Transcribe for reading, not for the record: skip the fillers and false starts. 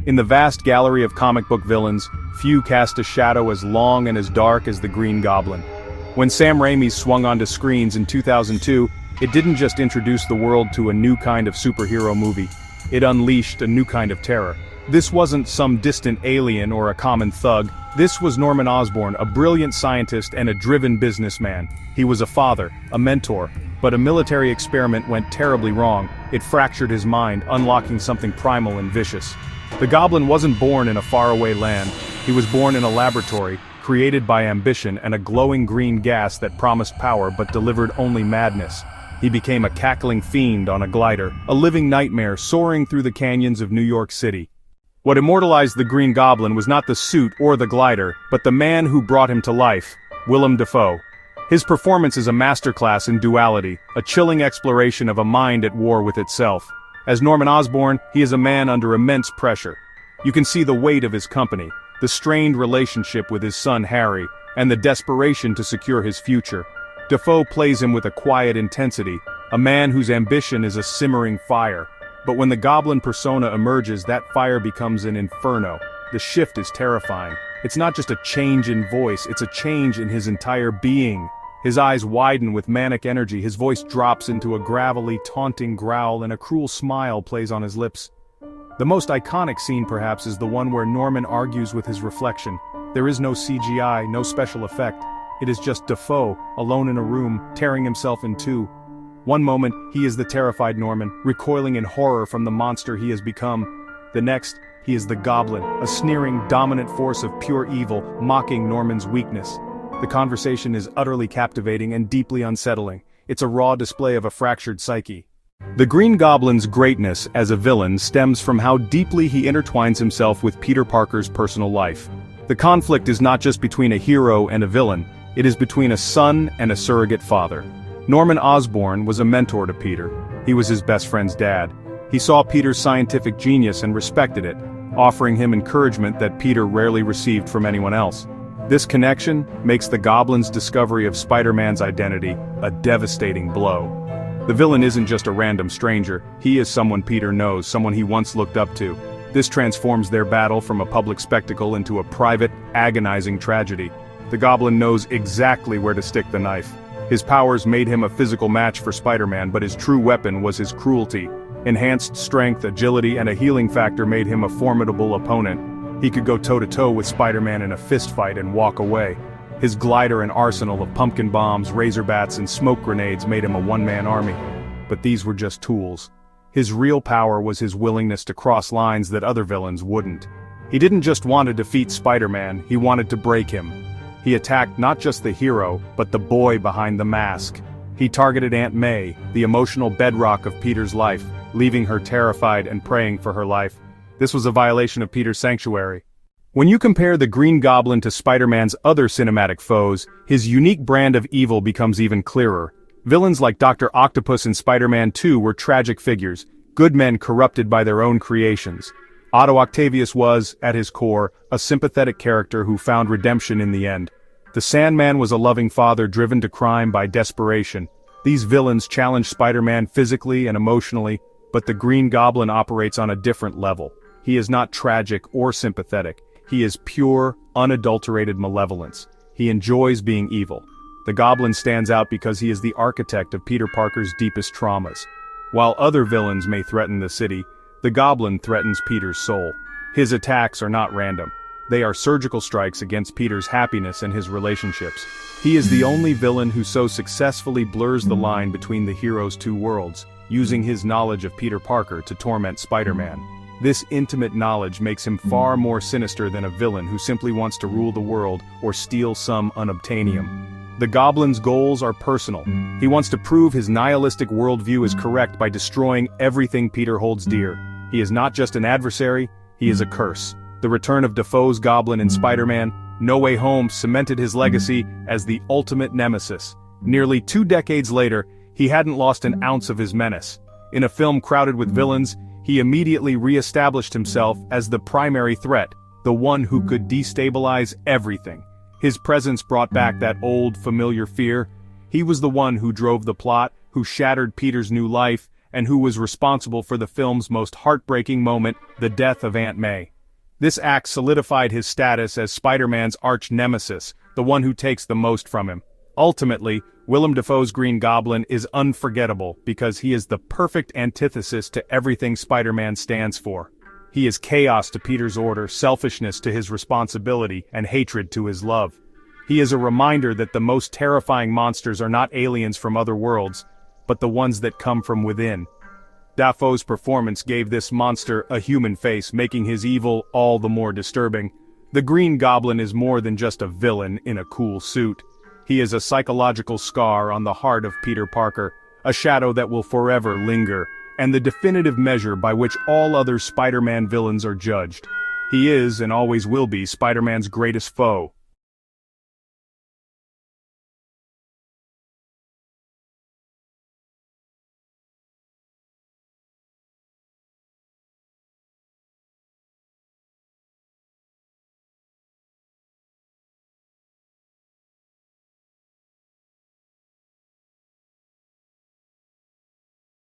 In the vast gallery of comic book villains, few cast a shadow as long and as dark as the Green Goblin. When Sam Raimi swung onto screens in 2002, it didn't just introduce the world to a new kind of superhero movie. It unleashed a new kind of terror. This wasn't some distant alien or a common thug. This was Norman Osborn, a brilliant scientist and a driven businessman. He was a father, a mentor, but a military experiment went terribly wrong. It fractured his mind, unlocking something primal and vicious. The Goblin wasn't born in a faraway land. He was born in a laboratory, created by ambition and a glowing green gas that promised power but delivered only madness. He became a cackling fiend on a glider, a living nightmare soaring through the canyons of New York City. What immortalized the Green Goblin was not the suit or the glider, but the man who brought him to life, Willem Dafoe. His performance is a masterclass in duality, a chilling exploration of a mind at war with itself. As Norman Osborn, he is a man under immense pressure. You can see the weight of his company, the strained relationship with his son Harry, and the desperation to secure his future. Dafoe plays him with a quiet intensity, a man whose ambition is a simmering fire. But when the Goblin persona emerges, that fire becomes an inferno. The shift is terrifying. It's not just a change in voice, it's a change in his entire being. His eyes widen with manic energy, his voice drops into a gravelly, taunting growl, and a cruel smile plays on his lips. The most iconic scene perhaps is the one where Norman argues with his reflection. There is no CGI, no special effect. It is just Dafoe, alone in a room, tearing himself in two. One moment, he is the terrified Norman, recoiling in horror from the monster he has become. The next, he is the Goblin, a sneering, dominant force of pure evil, mocking Norman's weakness. The conversation is utterly captivating and deeply unsettling. It's a raw display of a fractured psyche. The Green Goblin's greatness as a villain stems from how deeply he intertwines himself with Peter Parker's personal life. The conflict is not just between a hero and a villain, it is between a son and a surrogate father. Norman Osborn was a mentor to Peter. He was his best friend's dad. He saw Peter's scientific genius and respected it, offering him encouragement that Peter rarely received from anyone else. This connection makes the Goblin's discovery of Spider-Man's identity a devastating blow. The villain isn't just a random stranger, he is someone Peter knows, someone he once looked up to. This transforms their battle from a public spectacle into a private, agonizing tragedy. The Goblin knows exactly where to stick the knife. His powers made him a physical match for Spider-Man, but his true weapon was his cruelty. Enhanced strength, agility, and a healing factor made him a formidable opponent. He could go toe-to-toe with Spider-Man in a fistfight and walk away. His glider and arsenal of pumpkin bombs, razor bats, and smoke grenades made him a one-man army. But these were just tools. His real power was his willingness to cross lines that other villains wouldn't. He didn't just want to defeat Spider-Man, he wanted to break him. He attacked not just the hero, but the boy behind the mask. He targeted Aunt May, the emotional bedrock of Peter's life, leaving her terrified and praying for her life. This was a violation of Peter's sanctuary. When you compare the Green Goblin to Spider-Man's other cinematic foes, his unique brand of evil becomes even clearer. Villains like Dr. Octopus in Spider-Man 2 were tragic figures, good men corrupted by their own creations. Otto Octavius was, at his core, a sympathetic character who found redemption in the end. The Sandman was a loving father driven to crime by desperation. These villains challenged Spider-Man physically and emotionally, but the Green Goblin operates on a different level. He is not tragic or sympathetic. He is pure, unadulterated malevolence. He enjoys being evil. The Goblin stands out because he is the architect of Peter Parker's deepest traumas. While other villains may threaten the city, the Goblin threatens Peter's soul. His attacks are not random. They are surgical strikes against Peter's happiness and his relationships. He is the only villain who so successfully blurs the line between the hero's two worlds, using his knowledge of Peter Parker to torment Spider-Man. This intimate knowledge makes him far more sinister than a villain who simply wants to rule the world or steal some unobtainium. The Goblin's goals are personal. He wants to prove his nihilistic worldview is correct by destroying everything Peter holds dear. He is not just an adversary, he is a curse. The return of Dafoe's Goblin in Spider-Man: No Way Home cemented his legacy as the ultimate nemesis. Nearly 2 decades later, he hadn't lost an ounce of his menace. In a film crowded with villains, he immediately re-established himself as the primary threat, the one who could destabilize everything. His presence brought back that old, familiar fear. He was the one who drove the plot, who shattered Peter's new life, and who was responsible for the film's most heartbreaking moment, the death of Aunt May. This act solidified his status as Spider-Man's arch-nemesis, the one who takes the most from him. Ultimately, Willem Dafoe's Green Goblin is unforgettable because he is the perfect antithesis to everything Spider-Man stands for. He is chaos to Peter's order, selfishness to his responsibility, and hatred to his love. He is a reminder that the most terrifying monsters are not aliens from other worlds, but the ones that come from within. Dafoe's performance gave this monster a human face, making his evil all the more disturbing. The Green Goblin is more than just a villain in a cool suit. He is a psychological scar on the heart of Peter Parker, a shadow that will forever linger, and the definitive measure by which all other Spider-Man villains are judged. He is, and always will be, Spider-Man's greatest foe,